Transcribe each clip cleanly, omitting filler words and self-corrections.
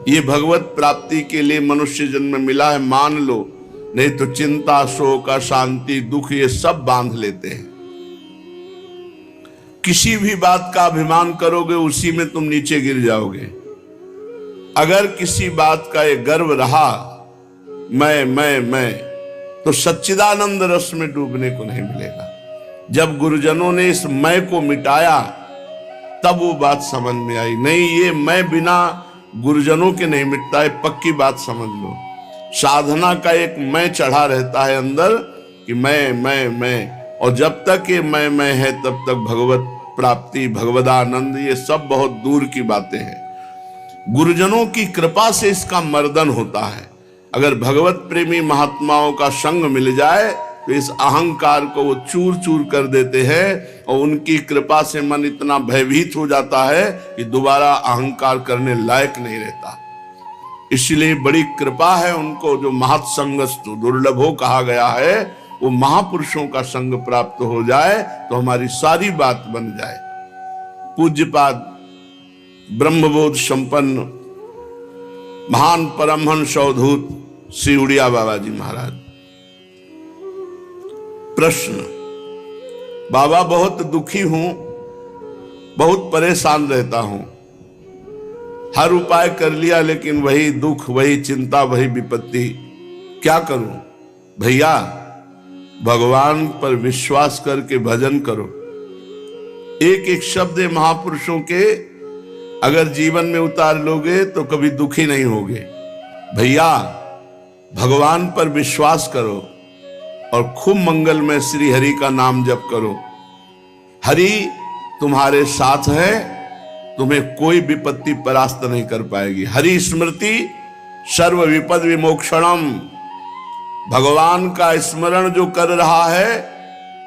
ये भगवत प्राप्ति के लिए मनुष्य जन्म मिला है मान लो, नहीं तो चिंता, शोक, अशांति, दुख ये सब बांध लेते हैं। किसी भी बात का अभिमान करोगे उसी में तुम नीचे गिर जाओगे। अगर किसी बात का ये गर्व रहा मैं, तो सच्चिदानंद रस में डूबने को नहीं मिलेगा। जब गुरुजनों ने इस मैं को मिटाया तब वो बात समझ में आई, नहीं ये मैं बिना गुरुजनों के नहीं मिटता है, पक्की बात समझ लो। साधना का एक मैं चढ़ा रहता है अंदर कि मैं, और जब तक ये मैं है तब तक भगवत प्राप्ति, भगवदानंद ये सब बहुत दूर की बातें हैं। गुरुजनों की कृपा से इसका मर्दन होता है। अगर भगवत प्रेमी महात्माओं का संग मिल जाए तो इस अहंकार को वो चूर चूर कर देते हैं, और उनकी कृपा से मन इतना भयभीत हो जाता है कि दोबारा अहंकार करने लायक नहीं रहता। इसलिए बड़ी कृपा है उनको, जो महत्संगस्तु दुर्लभो कहा गया है, वो महापुरुषों का संग प्राप्त हो जाए तो हमारी सारी बात बन जाए। पूज्यपाद ब्रह्मबोध संपन्न महान परमहंस अवधूत श्री उड़िया बाबा जी महाराज। प्रश्न, बाबा बहुत दुखी हूं, बहुत परेशान रहता हूं, हर उपाय कर लिया लेकिन वही दुख, वही चिंता, वही विपत्ति, क्या करूं? भैया भगवान पर विश्वास करके भजन करो। एक एक शब्द महापुरुषों के अगर जीवन में उतार लोगे तो कभी दुखी नहीं होगे। भैया भगवान पर विश्वास करो और खूब मंगल में श्री हरि का नाम जप करो। हरि तुम्हारे साथ है, तुम्हें कोई विपत्ति परास्त नहीं कर पाएगी। हरि स्मृति सर्व विपद विमोक्षणम। भगवान का स्मरण जो कर रहा है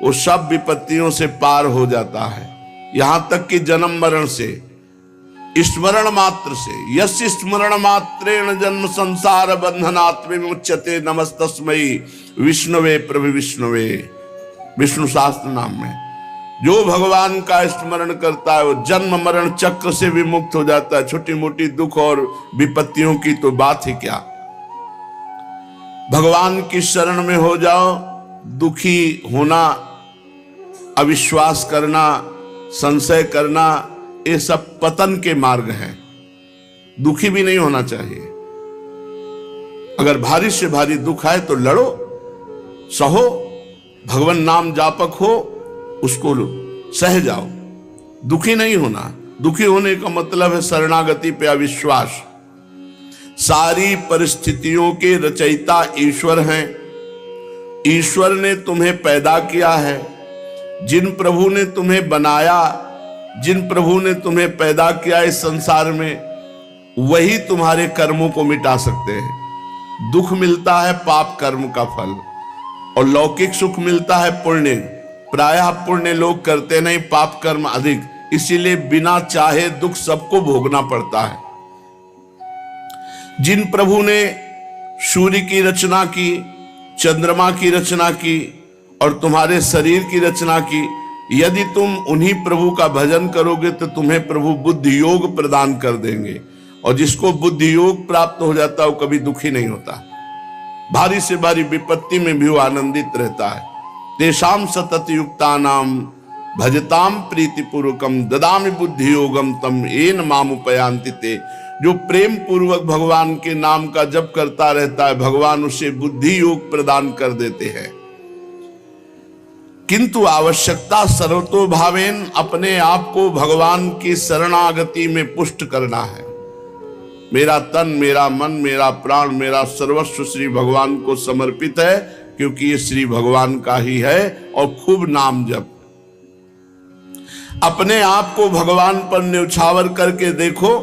वो सब विपत्तियों से पार हो जाता है, यहां तक कि जन्म मरण से, स्मरण मात्र से। यस्य स्मरण मात्रेण जन्म संसार बंधनात् विमुच्यते नमस्तस्मै विष्णुवे प्रभु विष्णुवे। विष्णु शास्त्र नाम में जो भगवान का स्मरण करता है वो जन्म मरण चक्र से विमुक्त हो जाता है। छोटी मोटी दुख और विपत्तियों की तो बात ही क्या। भगवान की शरण में हो जाओ। दुखी होना, अविश्वास करना, संशय करना, ये सब पतन के मार्ग हैं। दुखी भी नहीं होना चाहिए। अगर भारी से भारी दुख है तो लड़ो, सहो, भगवान नाम जापक हो, उसको सह जाओ। दुखी नहीं होना। दुखी होने का मतलब है शरणागति पे अविश्वास। सारी परिस्थितियों के रचयिता ईश्वर हैं। ईश्वर ने तुम्हें पैदा किया है। जिन प्रभु ने तुम्हें बनाया, जिन प्रभु ने तुम्हें पैदा किया इस संसार में, वही तुम्हारे कर्मों को मिटा सकते हैं। दुख मिलता है पाप कर्म का फल, और लौकिक सुख मिलता है पुण्य। प्रायः पुण्य लोग करते नहीं, पाप कर्म अधिक, इसीलिए बिना चाहे दुख सबको भोगना पड़ता है। जिन प्रभु ने सूर्य की रचना की, चंद्रमा की रचना की और तुम्हारे शरीर की रचना की, यदि तुम उन्हीं प्रभु का भजन करोगे तो तुम्हें प्रभु बुद्धि योग प्रदान कर देंगे। और जिसको बुद्धि योग प्राप्त हो जाता है वो कभी दुखी नहीं होता। भारी से भारी विपत्ति में भी वो आनंदित रहता है। तेषाम सतत युक्तानाम भजताम प्रीतिपूर्वकम ददामि बुद्धि योगम तम येन मामुपयान्ति ते। जो प्रेम पूर्वक भगवान के नाम का जप करता रहता है, भगवान उसे बुद्धि योग प्रदान कर देते हैं। किंतु आवश्यकता सर्वतो भावेन अपने आप को भगवान की शरणागति में पुष्ट करना है। मेरा तन, मेरा मन, मेरा प्राण, मेरा सर्वस्व श्री भगवान को समर्पित है, क्योंकि ये श्री भगवान का ही है। और खूब नाम जप। अपने आप को भगवान पर न्यौछावर करके देखो।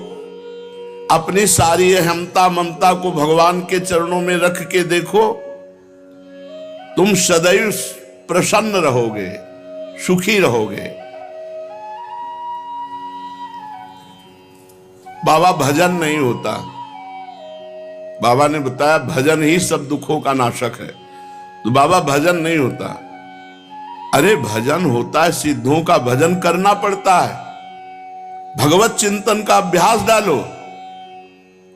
अपनी सारी अहमता ममता को भगवान के चरणों में रख के देखो। तुम सदैव प्रसन्न रहोगे, सुखी रहोगे। बाबा भजन नहीं होता। बाबा ने बताया भजन ही सब दुखों का नाशक है। तो बाबा भजन नहीं होता। अरे भजन होता है, सिद्धों का भजन करना पड़ता है। भगवत चिंतन का अभ्यास डालो।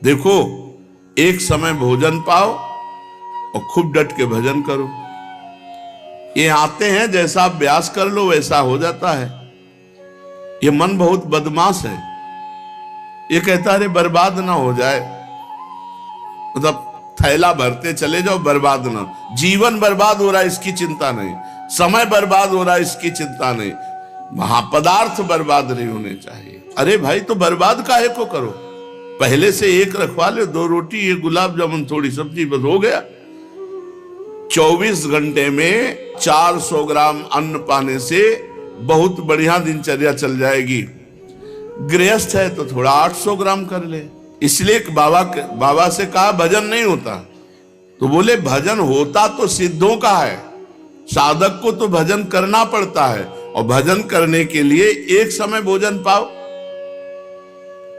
देखो, एक समय भोजन पाओ और खूब डट के भजन करो। ये आते हैं, जैसा अभ्यास कर लो वैसा हो जाता है। ये मन बहुत बदमाश है, ये कहता है बर्बाद ना हो जाए, मतलब थैला भरते चले जाओ, बर्बाद ना। जीवन बर्बाद हो रहा है इसकी चिंता नहीं, समय बर्बाद हो रहा है इसकी चिंता नहीं, महापदार्थ बर्बाद नहीं होने चाहिए। अरे भाई, तो बर्बाद काहे को करो, पहले से एक रखवा ले, 2 रोटी, 1 गुलाब जामुन, थोड़ी सब्जी, बस हो गया। 24 घंटे में 400 ग्राम अन्न पाने से बहुत बढ़िया दिनचर्या चल जाएगी। गृहस्थ है तो थोड़ा 800 ग्राम कर ले। इसलिए बाबा से कहा भजन नहीं होता, तो बोले भजन होता तो सिद्धों का है, साधक को तो भजन करना पड़ता है, और भजन करने के लिए एक समय भोजन पाओ,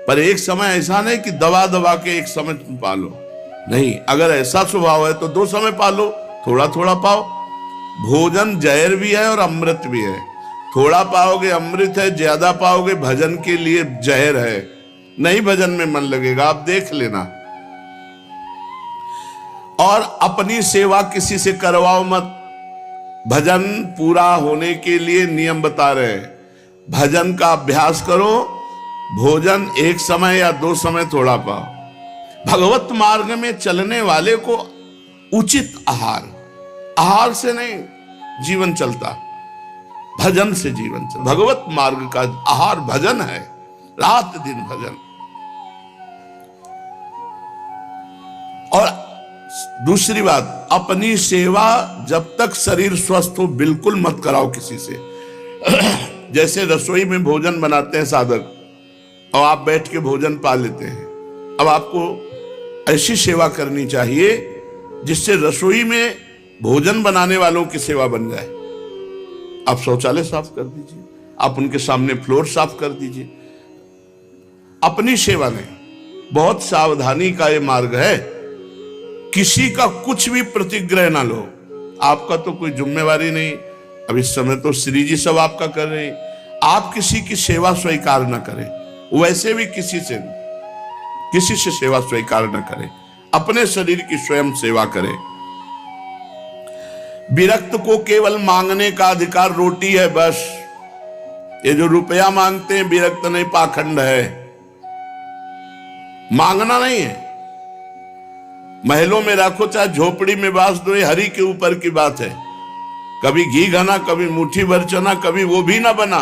पर एक समय ऐसा नहीं कि दबा दबा के एक समय तुम पालो, नहीं। अगर ऐसा स्वभाव है तो 2 समय पालो, थोड़ा थोड़ा पाओ। भोजन जहर भी है और अमृत भी है, थोड़ा पाओगे अमृत है, ज्यादा पाओगे भजन के लिए जहर है, नहीं भजन में मन लगेगा, आप देख लेना। और अपनी सेवा किसी से करवाओ मत। भजन पूरा होने के लिए नियम बता रहे हैं, भजन का अभ्यास करो, भोजन एक समय या 2 समय थोड़ा पाओ। भगवत मार्ग में चलने वाले को उचित आहार से नहीं जीवन चलता, भजन से जीवन चलता। भगवत मार्ग का आहार भजन है, रात दिन भजन। और दूसरी बात, अपनी सेवा जब तक शरीर स्वस्थ हो बिल्कुल मत कराओ किसी से। जैसे रसोई में भोजन बनाते हैं साधक, और आप बैठ के भोजन पा लेते हैं, अब आपको ऐसी सेवा करनी चाहिए जिससे रसोई में भोजन बनाने वालों की सेवा बन जाए। आप शौचालय साफ कर दीजिए, आप उनके सामने फ्लोर साफ कर दीजिए, अपनी सेवा नहीं। बहुत सावधानी का ये मार्ग है, किसी का कुछ भी प्रतिग्रह ना लो। आपका तो कोई जिम्मेवारी नहीं, अब इस समय तो श्री जी सब आपका कर रहे हैं, आप किसी की सेवा स्वीकार न करें, वैसे भी किसी से सेवा स्वीकार न करें, अपने शरीर की स्वयं सेवा करें। विरक्त को केवल मांगने का अधिकार रोटी है बस। ये जो रुपया मांगते हैं विरक्त नहीं, पाखंड है, मांगना नहीं है। महलों में रखो चाहे झोपड़ी में बांस दो, ये हरि के ऊपर की बात है। कभी घी घना, कभी मुट्ठी भर चना, कभी वो भी ना बना,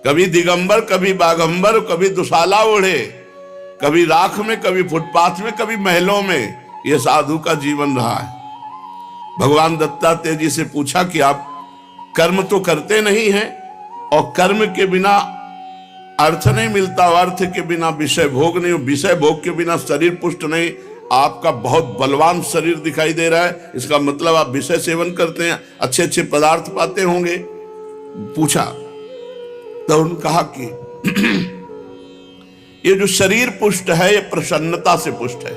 कभी दिगंबर, कभी बागंबर, कभी दुशाला ओढ़े, कभी राख में, कभी फुटपाथ में, कभी महलों में। यह साधु का जीवन रहा है। भगवान दत्तात्रेय जी से पूछा कि आप कर्म तो करते नहीं हैं, और कर्म के बिना अर्थ नहीं मिलता, अर्थ के बिना विषय भोग नहीं, विषय भोग के बिना शरीर पुष्ट नहीं। आपका बहुत बलवान शरीर दिखाई दे रहा है, इसका मतलब आप विषय सेवन करते हैं, अच्छे अच्छे पदार्थ पाते होंगे। पूछा तो उन्होंने कहा कि ये जो शरीर पुष्ट है ये प्रसन्नता से पुष्ट है,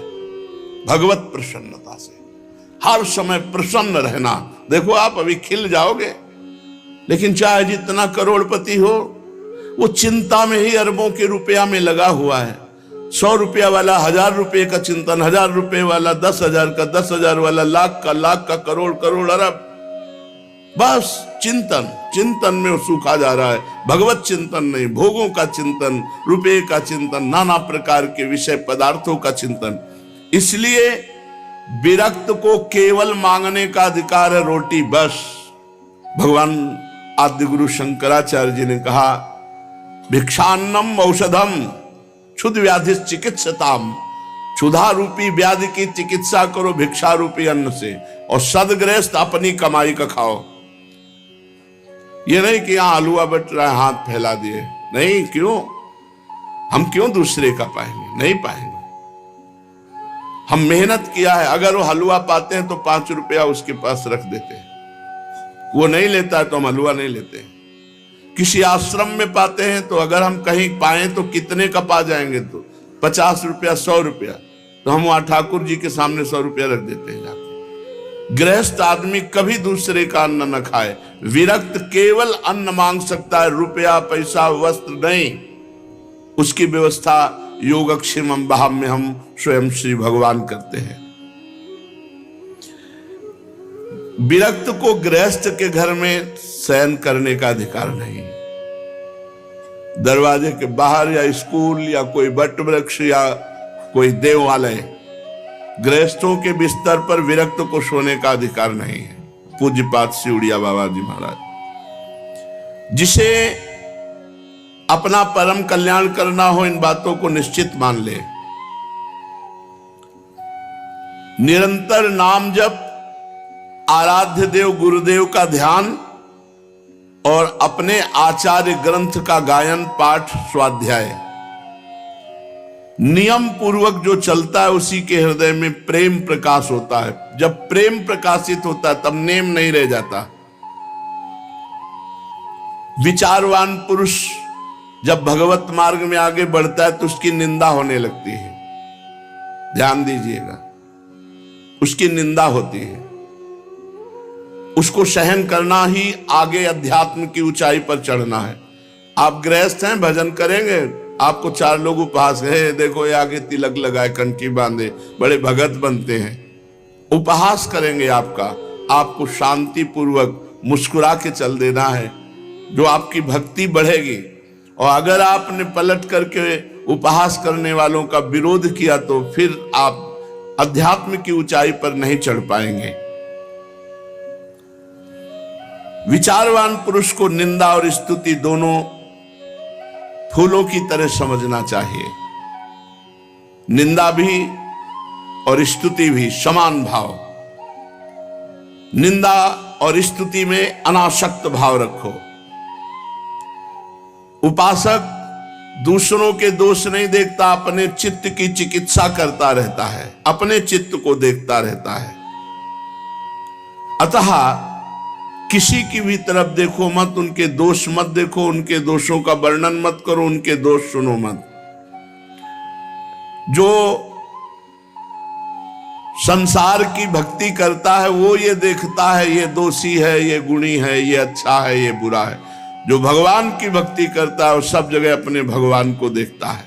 भगवत प्रसन्नता से। हर समय प्रसन्न रहना। देखो आप अभी खिल जाओगे, लेकिन चाहे जितना करोड़पति हो, वो चिंता में ही अरबों के रुपया में लगा हुआ है। 100 रुपया वाला 1000 रुपये का चिंतन, 1000 रुपये वाला 10,000 का, 10,000 वाला लाख का, करोड़ करोड़ अरब, बस चिंतन में वो सूखा जा रहा है। भगवत चिंतन नहीं, भोगों का चिंतन, रुपये का चिंतन, नाना प्रकार के विषय पदार्थों का चिंतन। इसलिए विरक्त को केवल मांगने का अधिकार है, रोटी बस। भगवान आदि गुरु शंकराचार्य जी ने कहा, भिक्षान्नम औषधम क्षुध व्याधि चिकित्सताम। क्षुधा रूपी व्याधि की चिकित्सा करो भिक्षा रूपी अन्न से, और सदगृहस्थ अपनी कमाई का खाओ। ये नहीं कि यहां हलवा बट रहा है, हाथ फैला दिए, नहीं। क्यों? हम क्यों दूसरे का पाएंगे? नहीं पाएंगे। हम मेहनत किया है, अगर वो हलवा पाते हैं तो 5 रुपया उसके पास रख देते हैं, वो नहीं लेता है तो हम हलवा नहीं लेते हैं। किसी आश्रम में पाते हैं तो अगर हम कहीं पाए तो कितने का पा जाएंगे, तो 50 रुपया, 100 रुपया, तो हम वहां ठाकुर जी के सामने 100 रुपया रख देते हैं जाके। गृहस्थ आदमी कभी दूसरे का अन्न न खाए। विरक्त केवल अन्न मांग सकता है, रुपया पैसा वस्त्र नहीं। उसकी व्यवस्था योगक्षेमम वहाम्य हम स्वयं श्री भगवान करते हैं। विरक्त को गृहस्थ के घर में शयन करने का अधिकार नहीं। दरवाजे के बाहर या स्कूल या कोई वट वृक्ष या कोई देवालय, गृहस्थों के बिस्तर पर विरक्त को सोने का अधिकार नहीं है। पूज्यपाद सिउड़िया बाबा जी महाराज। जिसे अपना परम कल्याण करना हो, इन बातों को निश्चित मान ले। निरंतर नाम जप, आराध्य देव गुरुदेव का ध्यान और अपने आचार्य ग्रंथ का गायन पाठ स्वाध्याय नियम पूर्वक जो चलता है, उसी के हृदय में प्रेम प्रकाश होता है। जब प्रेम प्रकाशित होता है तब नेम नहीं रह जाता। विचारवान पुरुष जब भगवत मार्ग में आगे बढ़ता है तो उसकी निंदा होने लगती है। ध्यान दीजिएगा, उसकी निंदा होती है। उसको सहन करना ही आगे अध्यात्म की ऊंचाई पर चढ़ना है। आप गृहस्थ हैं, भजन करेंगे, आपको 4 लोग उपहास है, देखो ये आगे तिलक लगाए, कंठी बांधे, बड़े भगत बनते हैं, उपहास करेंगे आपका। आपको शांति पूर्वक मुस्कुरा के चल देना है, जो आपकी भक्ति बढ़ेगी। और अगर आपने पलट करके उपहास करने वालों का विरोध किया तो फिर आप अध्यात्म की ऊंचाई पर नहीं चढ़ पाएंगे। विचारवान पुरुष को निंदा और स्तुति दोनों फूलों की तरह समझना चाहिए। निंदा भी और स्तुति भी समान भाव। निंदा और स्तुति में अनासक्त भाव रखो। उपासक दूसरों के दोष नहीं देखता, अपने चित्त की चिकित्सा करता रहता है, अपने चित्त को देखता रहता है। अतः किसी की भी तरफ देखो मत, उनके दोष मत देखो, उनके दोषों का वर्णन मत करो, उनके दोष सुनो मत। जो संसार की भक्ति करता है वो ये देखता है ये दोषी है, ये गुणी है, ये अच्छा है, ये बुरा है। जो भगवान की भक्ति करता है वो सब जगह अपने भगवान को देखता है।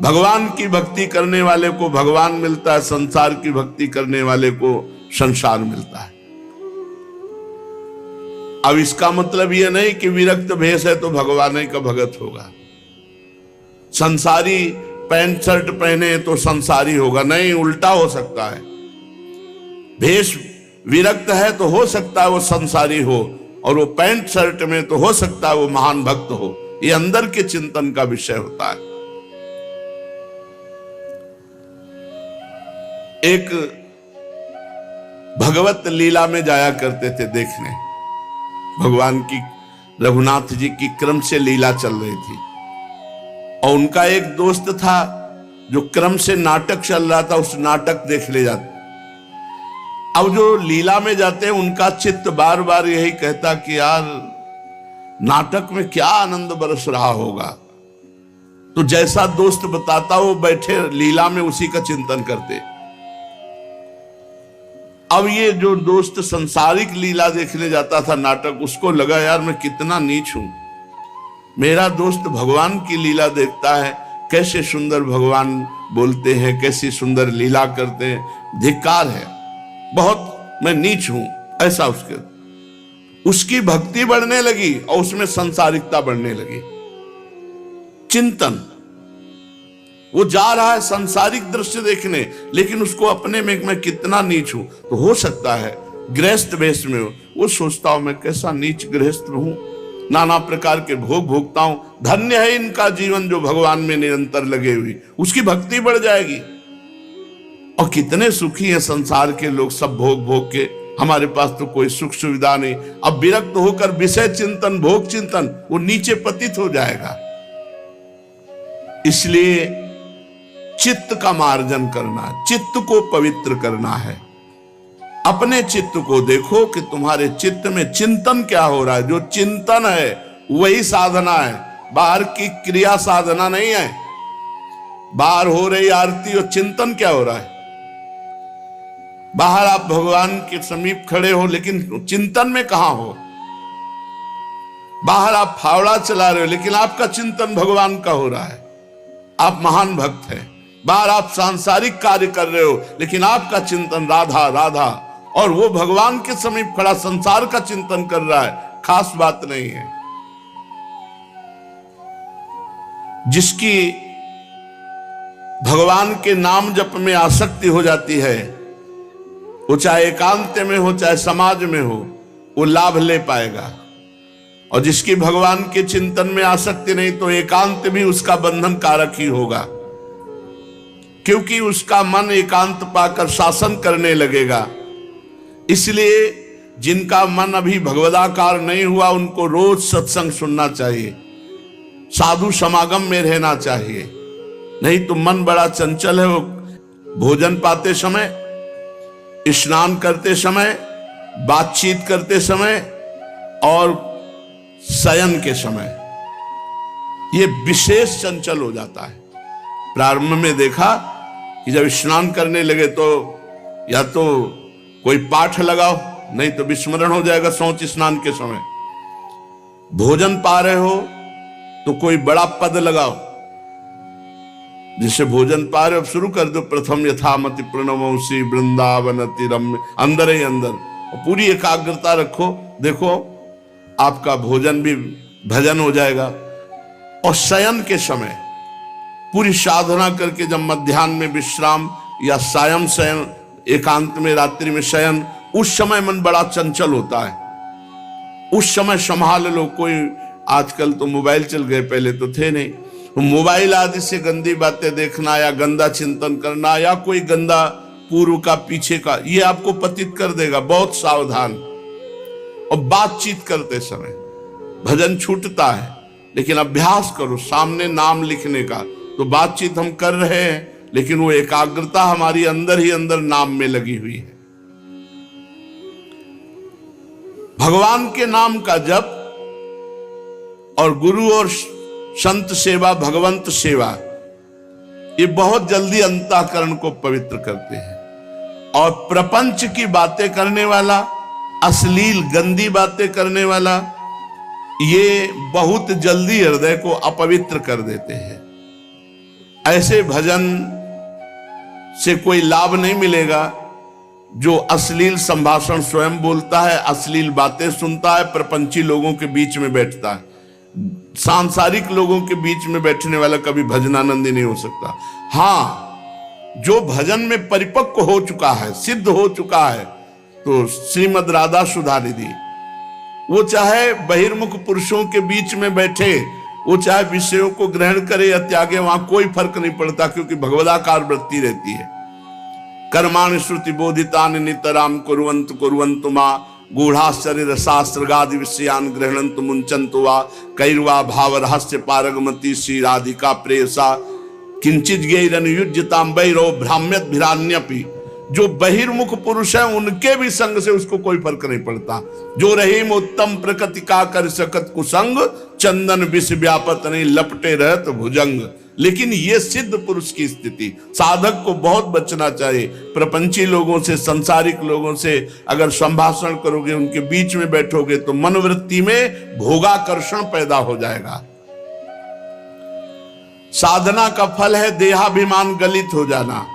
भगवान की भक्ति करने वाले को भगवान मिलता है, संसार की भक्ति करने वाले को संसार मिलता है। अब इसका मतलब यह नहीं कि विरक्त भेष है तो भगवान ही का भगत होगा, संसारी पैंट शर्ट पहने तो संसारी होगा, नहीं, उल्टा हो सकता है। भेष विरक्त है तो हो सकता है वो संसारी हो, और वो पैंट शर्ट में तो हो सकता है वो महान भक्त हो। ये अंदर के चिंतन का विषय होता है। एक भगवत लीला में जाया करते थे देखने, भगवान की, रघुनाथ जी की क्रम से लीला चल रही थी, और उनका एक दोस्त था जो क्रम से नाटक चल रहा था, उस नाटक देख ले जाते। अब जो लीला में जाते हैं उनका चित्त बार बार यही कहता कि यार नाटक में क्या आनंद बरस रहा होगा। तो जैसा दोस्त बताता वो बैठे लीला में उसी का चिंतन करते। अब ये जो दोस्त संसारिक लीला देखने जाता था नाटक, उसको लगा यार मैं कितना नीच हूं, मेरा दोस्त भगवान की लीला देखता है, कैसे सुंदर भगवान बोलते हैं, कैसी सुंदर लीला करते हैं, धिक्कार है, बहुत मैं नीच हूं, ऐसा उसकी भक्ति बढ़ने लगी और उसमें संसारिकता बढ़ने लगी। चिंतन, वो जा रहा है संसारिक दृश्य देखने, लेकिन उसको अपने में मैं कितना नीच हूं। तो हो सकता है गृहस्थ वेश में वो सोचता हूं मैं कैसा नीच गृहस्थ हूं, नाना प्रकार के भोग भोगता हूं, धन्य है इनका जीवन जो भगवान में निरंतर लगे हुए, उसकी भक्ति बढ़ जाएगी। और कितने सुखी हैं संसार के लोग, सब भोग भोग के, हमारे पास तो कोई सुख सुविधा नहीं। अब विरक्त होकर विषय चिंतन, भोग चिंतन, वो नीचे पतित हो जाएगा। इसलिए चित्त का मार्जन करना, चित्त को पवित्र करना है। अपने चित्त को देखो कि तुम्हारे चित्त में चिंतन क्या हो रहा है। जो चिंतन है वही साधना है, बाहर की क्रिया साधना नहीं है। बाहर हो रही आरती और चिंतन क्या हो रहा है। बाहर आप भगवान के समीप खड़े हो लेकिन चिंतन में कहां हो। बाहर आप फावड़ा चला रहे हो लेकिन आपका चिंतन भगवान का हो रहा है। आप महान भक्त हैं, बाहर आप सांसारिक कार्य कर रहे हो, लेकिन आपका चिंतन राधा राधा, और वो भगवान के समीप खड़ा संसार का चिंतन कर रहा है, खास बात नहीं है। जिसकी भगवान के नाम जप में आसक्ति हो जाती है, वो चाहे एकांत में हो चाहे समाज में हो, वो लाभ ले पाएगा। और जिसकी भगवान के चिंतन में आसक्ति नहीं, तो एकांत भी उसका बंधन कारक ही होगा, क्योंकि उसका मन एकांत पाकर शासन करने लगेगा। इसलिए जिनका मन अभी भगवदाकार नहीं हुआ, उनको रोज सत्संग सुनना चाहिए, साधु समागम में रहना चाहिए। नहीं तो मन बड़ा चंचल है, वो भोजन पाते समय, स्नान करते समय, बातचीत करते समय और शयन के समय ये विशेष चंचल हो जाता है। प्रारंभ में देखा कि जब स्नान करने लगे तो या तो कोई पाठ लगाओ, नहीं तो विस्मरण हो जाएगा शौच स्नान के समय। भोजन पा रहे हो तो कोई बड़ा पद लगाओ, जिससे भोजन पा रहे हो शुरू कर दो, प्रथम यथामति प्रणवंसी वृंदावन रम्य, अंदर ही अंदर, और पूरी एकाग्रता रखो। देखो आपका भोजन भी भजन हो जाएगा। और शयन के समय पूरी साधना करके जब मध्याह्न में विश्राम या सायं शयन, एकांत में रात्रि में शयन, उस समय मन बड़ा चंचल होता है। उस समय संभाल लो। कोई आजकल तो मोबाइल चल गए, पहले तो थे नहीं। मोबाइल आदि से गंदी बातें देखना या गंदा चिंतन करना या कोई गंदा पूर्व का पीछे का, ये आपको पतित कर देगा। बहुत सावधान। और बातचीत करते समय भजन छूटता है, लेकिन अभ्यास करो सामने नाम लिखने का। तो बातचीत हम कर रहे हैं, लेकिन वो एकाग्रता हमारी अंदर ही अंदर नाम में लगी हुई है। भगवान के नाम का जप और गुरु और संत सेवा, भगवंत सेवा, ये बहुत जल्दी अंतःकरण को पवित्र करते हैं। और प्रपंच की बातें करने वाला, अश्लील गंदी बातें करने वाला, ये बहुत जल्दी हृदय को अपवित्र कर देते हैं। ऐसे भजन से कोई लाभ नहीं मिलेगा जो अश्लील संभाषण स्वयं बोलता है, अश्लील बातें सुनता है, प्रपंची लोगों के बीच में बैठता है। सांसारिक लोगों के बीच में बैठने वाला कभी भजनानंदी नहीं हो सकता। हाँ, जो भजन में परिपक्व हो चुका है, सिद्ध हो चुका है, तो श्रीमद राधा सुधा निधि, वो चाहे बहिर्मुख पुरुषों के बीच में बैठे, वो चाहे विषयों को ग्रहण करे या त्यागे, वहां कोई फर्क नहीं पड़ता, क्योंकि भगवदाकार वृत्ति रहती है। कर्माणि श्रुति बोधितानि नितराम कुर्वन्तु कुर्वन्तु मा गूढ़ाश्चर्य रसास्त्रगादि विषयान गृह्णन्तु मुञ्चन्तु वा कैर्वा भाव रहस्य पारगमति श्री राधिका प्रेयसा किंचित ज्ञैरनुयुज्यताम वैरो भ्राम्यत भिरान्यपि। जो बहिर्मुख पुरुष है उनके भी संग से उसको कोई फर्क नहीं पड़ता। जो रहीम उत्तम प्रकृति का कर सकत कुसंग, चंदन विष व्यापत नहीं लपटे रहत भुजंग। लेकिन ये सिद्ध पुरुष की स्थिति, साधक को बहुत बचना चाहिए। प्रपंची लोगों से, संसारिक लोगों से अगर संभाषण करोगे, उनके बीच में बैठोगे, तो मनोवृत्ति में भोगाकर्षण पैदा हो जाएगा। साधना का फल है देहाभिमान गलित हो जाना।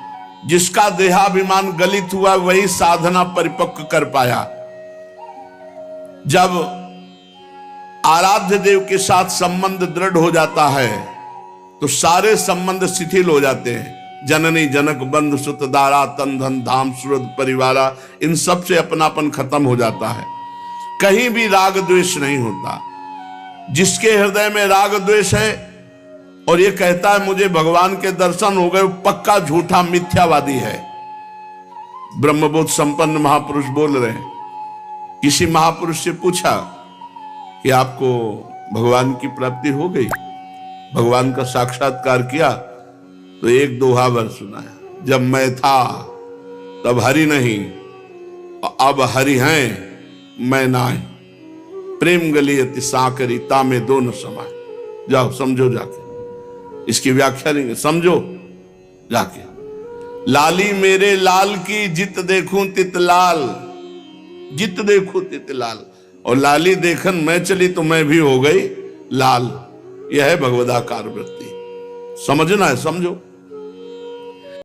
जिसका देहाभिमान गलित हुआ वही साधना परिपक्व कर पाया। जब आराध्य देव के साथ संबंध दृढ़ हो जाता है तो सारे संबंध शिथिल हो जाते हैं। जननी जनक बंधु सुत दारा तन धन धाम सुरद परिवारा, इन सब से अपनापन खत्म हो जाता है। कहीं भी राग द्वेष नहीं होता। जिसके हृदय में राग द्वेष है और ये कहता है मुझे भगवान के दर्शन हो गए, पक्का झूठा मिथ्यावादी है। ब्रह्मबोध संपन्न महापुरुष बोल रहे हैं। किसी महापुरुष से पूछा कि आपको भगवान की प्राप्ति हो गई, भगवान का साक्षात्कार किया? तो एक दोहा वर सुनाया, जब मैं था तब हरि नहीं, अब हरि हैं मैं नाही। प्रेम गली अति साकरी तामे दोनों समाए। जाओ समझो जाके, इसकी व्याख्या नहीं, समझो जाके। लाली मेरे लाल की जित देखूं तित लाल, जित देखूं तित लाल। और लाली देखन मैं चली तो मैं भी हो गई लाल। यह है भगवदाकार वृत्ति। समझना है समझो।